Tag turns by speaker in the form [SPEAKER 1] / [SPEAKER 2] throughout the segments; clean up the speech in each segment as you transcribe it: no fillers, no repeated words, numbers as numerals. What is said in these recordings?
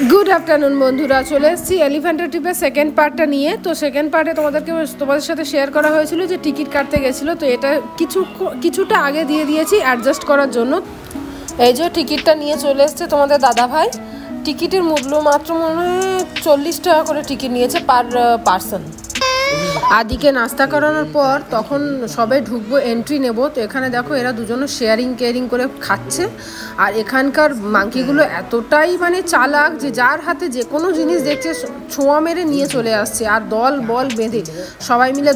[SPEAKER 1] Good afternoon বন্ধুরা, চলে এসেছি এলিফ্যান্টা ট্রিপের সেকেন্ড পার্টটা নিয়ে। তো সেকেন্ড পার্টে তোমাদের সাথে শেয়ার করা হয়েছিল যে টিকিট কাটতে গেছিলো, তো এটা কিছুটা আগে দিয়ে দিয়েছি অ্যাডজাস্ট করার জন্য। এই যে টিকিটটা নিয়ে চলে এসছে তোমাদের দাদাভাই। টিকিটের মূল্য মাত্র মনে হয় 40 টাকা করে টিকিট নিয়েছে পার পার্সন। আদিকে নাস্তা করানোর পর তখন সবাই ঢুকবো, এন্ট্রি নেব। তো এখানে দেখো এরা দুজনে শেয়ারিং করে খাচ্ছে। আর এখানকার মাংকিগুলো এতটাই মানে চালাক যে যার হাতে যে কোনো জিনিস দেখছে ছোঁয়া মেরে নিয়ে চলে আসছে। আর দল বল বেঁধে সবাই মিলে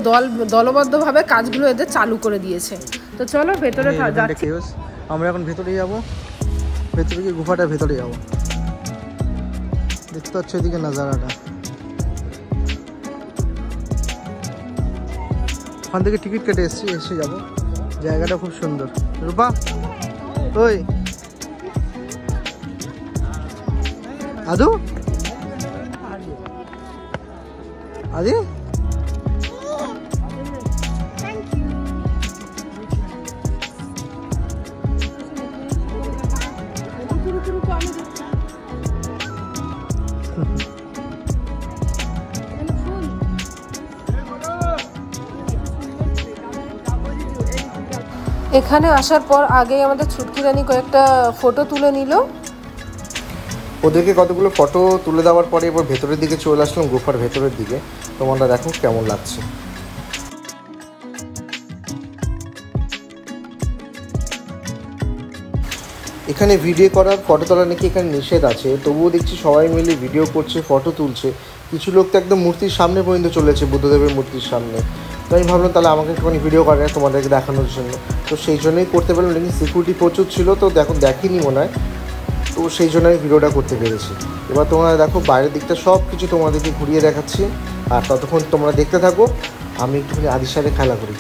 [SPEAKER 1] দলবদ্ধভাবে কাজগুলো এদের চালু করে দিয়েছে। তো চলো ভেতরে যাচ্ছি।
[SPEAKER 2] আমরা এখন ভেতরে যাবো, ভেতরে গিয়ে গুফাটার ভেতরে যাবো। দেখতে পাচ্ছ এদিকে নাজারাটা, ওখান থেকে টিকিট কেটে এসে যাবো। জায়গাটা খুব সুন্দর। রূপা ওই আদু আদি
[SPEAKER 1] এখানে আসার পর আগেই আমাদের ছুটকি রানী কয়েকটা ফটো তুলে নিল।
[SPEAKER 2] ওদেরকে কতগুলো ফটো তুলে দেওয়ার পরে এবার ভেতরের দিকে চলে আসলাম, গুফার ভেতরের দিকে। তোমরা দেখো কেমন লাগছে। এখানে ভিডিও করার, ফটো তোলা নাকি এখানে নিষেধ আছে, তবুও দেখছি সবাই মিলে ভিডিও করছে, ফটো তুলছে। কিছু লোক তো একদম মূর্তির সামনে পর্যন্ত চলেছে, বুদ্ধদেবের মূর্তির সামনে। তো আমি ভাবলাম তাহলে আমাকে একটুখানি ভিডিও করে তোমাদেরকে দেখানোর জন্য। তো সেই জন্যই করতে পারলাম, লেকিন সিকিউরিটি প্রচুর ছিল তো এখন দেখিনি মনে হয়, তো সেই জন্য আমি ভিডিওটা করতে পেরেছি। এবার তোমরা দেখো বাইরের দিকটা সব কিছু তোমাদেরকে ঘুরিয়ে দেখাচ্ছি। আর ততক্ষণ তোমরা দেখতে থাকো, আমি একটুখানি আদির সাথে খেলা করি।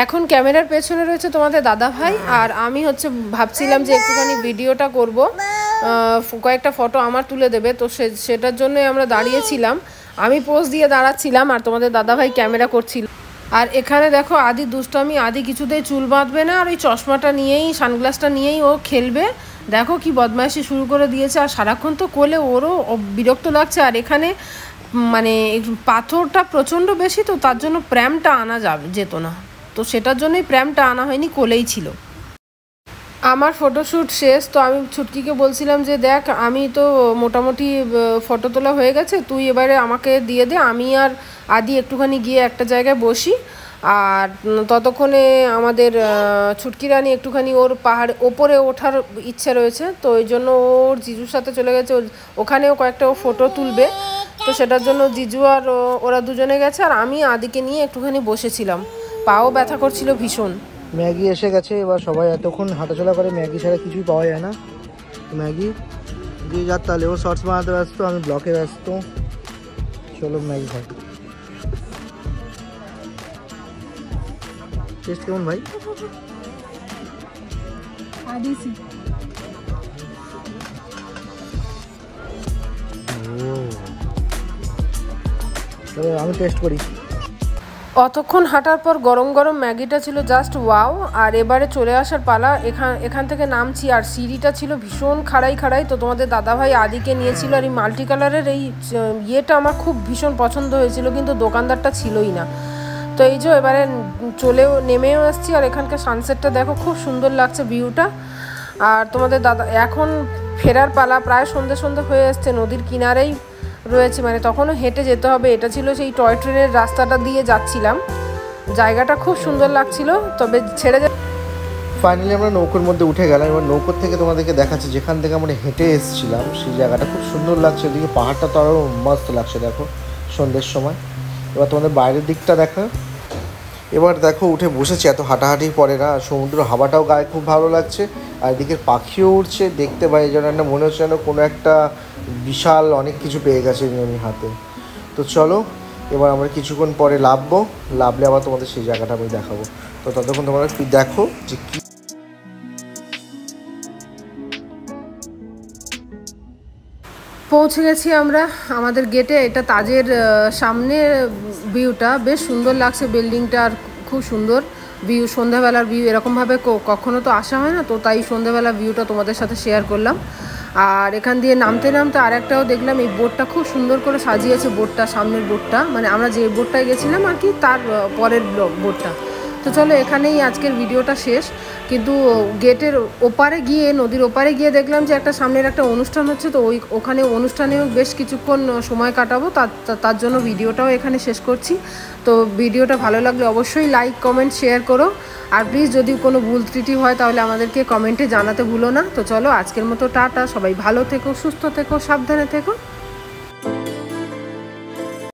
[SPEAKER 1] এখন ক্যামেরার পেছনে রয়েছে তোমাদের দাদাভাই, আর আমি ভাবছিলাম যে একটুখানি ভিডিওটা করব, কয়েকটা ফটো আমার তুলে দেবে। তো সেটার জন্যই আমরা দাঁড়িয়েছিলাম, আমি পোজ দিয়ে দাঁড়াচ্ছিলাম আর তোমাদের দাদাভাই ক্যামেরা করছিল। আর এখানে দেখো আদি দুষ্টামি, আদি কিছুতেই চুল বাঁধবে না, আর ওই চশমাটা নিয়েই, সানগ্লাসটা নিয়েই ও খেলবে। দেখো কি বদমাইশি শুরু করে দিয়েছে, আর সারাক্ষণ তো কোলে, ওরও বিরক্ত লাগছে। আর এখানে মানে পাথরটা প্রচণ্ড বেশি, তো তার জন্য প্র্যামটা আনা যেত না, তো সেটার জন্যই প্র্যামটা আনা হয়নি, কোলেই ছিল। আমার ফটোশ্যুট শেষ, তো আমি ছুটকিকে বলছিলাম যে দেখ আমি তো মোটামুটি ফটো তোলা হয়ে গেছে, তুই এবারে আমাকে দিয়ে দে, আমি আর আদি একটুখানি গিয়ে একটা জায়গায় বসি। আর ততক্ষণে আমাদের ছুটকি রানী একটুখানি ওর পাহাড়ে ওপরে ওঠার ইচ্ছে রয়েছে, তো ওই জন্য ওর জিজুর সাথে চলে গেছে, ওখানেও কয়েকটা ও ফটো তুলবে। তো সেটার জন্য জিজু আর ওরা দুজনে গেছে, আর আমি আদিকে নিয়ে একটুখানি বসেছিলাম। পাও ব্যথা করছিল ভীষণ।
[SPEAKER 2] ম্যাগি এসে গেছে, এবার সবাই এতক্ষণ হাঁটাচলা করে, ম্যাগি ছাড়া কিছুই পাওয়া যায় না। ম্যাগি দিয়ে যার, তাহলে ও শর্টস বানাতে ব্যস্ত, আমি ব্লকে ব্যস্ত। চলো ম্যাগি খাই। টেস্ট কেমন ভাই? আমি টেস্ট করি।
[SPEAKER 1] অতক্ষণ হাঁটার পর গরম গরম ম্যাগিটা ছিল জাস্ট ওয়াও। আর এবারে চলে আসার পালা, এখান থেকে নামছি, আর সিঁড়িটা ছিল ভীষণ খাড়াই। তো তোমাদের দাদাভাই আদিকে নিয়েছিল, আর এই মাল্টি কালারের এই ইয়েটা আমার খুব ভীষণ পছন্দ হয়েছিল, কিন্তু দোকানদারটা ছিলই না। তো এই যে এবারে নেমেও এসেছি, আর এখানকার সানসেটটা দেখো, খুব সুন্দর লাগছে ভিউটা। আর তোমাদের দাদা এখন ফেরার পালা, প্রায় সন্ধে হয়ে এসছে, নদীর কিনারেই রয়েছে, মানে তখনও হেঁটে যেতে হবে। এটা ছিল সেই টয় ট্রেনের রাস্তাটা দিয়ে যাচ্ছিলাম, জায়গাটা খুব সুন্দর লাগছিল। তবে
[SPEAKER 2] ফাইনালি আমরা নৌকোর মধ্যে উঠে গেলাম। এবার নৌকোর থেকে তোমাদেরকে দেখাচ্ছি যেখান থেকে আমরা হেঁটে এসেছিলাম, সেই জায়গাটা খুব সুন্দর লাগছে। ওদিকে পাহাড়টা তো আরও মস্ত লাগছে দেখো সন্ধ্যের সময়। এবার তোমাদের বাইরের দিকটা দেখা। এবার দেখো উঠে বসেছি, এত হাঁটাহাঁটির পরে না, সমুদ্র হাওয়াটাও গায়ে খুব ভালো লাগছে, আর এদিকে পাখিও উঠছে, দেখতে পাই যেন একটা মনে হচ্ছে যেন কোনো একটা বিশাল অনেক কিছু পেয়ে গেছে আমি হাতে। তো চলো এবার আমরা কিছুক্ষণ পরে লাভলে আবার তোমাদের সেই জায়গাটা আমি দেখাবো। তো ততক্ষণ তোমরা দেখো যে কি
[SPEAKER 1] পৌঁছে গেছি আমরা আমাদের গেটে। এটা তাজের সামনের ভিউটা বেশ সুন্দর লাগছে, বিল্ডিংটা আর খুব সুন্দর ভিউ, সন্ধ্যাবেলার ভিউ। এরকমভাবে কখনো তো আসা হয় না, তো তাই সন্ধ্যাবেলার ভিউটা তোমাদের সাথে শেয়ার করলাম। আর এখান দিয়ে নামতে নামতে আর একটাও দেখলাম, এই বোটটা খুব সুন্দর করে সাজিয়েছে, বোটটা সামনের বোটটা, মানে আমরা যে বোটটায় গেছিলাম আর কি তার পরের বোটটা। তো চলো এখানেই আজকের ভিডিওটা শেষ। কিন্তু গেটের ওপারে গিয়ে, নদীর ওপারে গিয়ে দেখলাম যে একটা সামনের একটা অনুষ্ঠান হচ্ছে, তো ওখানে অনুষ্ঠানেও বেশ কিছুক্ষণ সময় কাটাবো, তার জন্য ভিডিওটাও এখানে শেষ করছি। তো ভিডিওটা ভালো লাগলে অবশ্যই লাইক কমেন্ট শেয়ার করো, আর প্লিজ যদি কোনো ভুল ত্রুটি হয় তাহলে আমাদেরকে কমেন্টে জানাতে ভুলো না। তো চলো আজকের মতো টাটা, সবাই ভালো থেকো, সুস্থ থেকো, সাবধানে থেকো।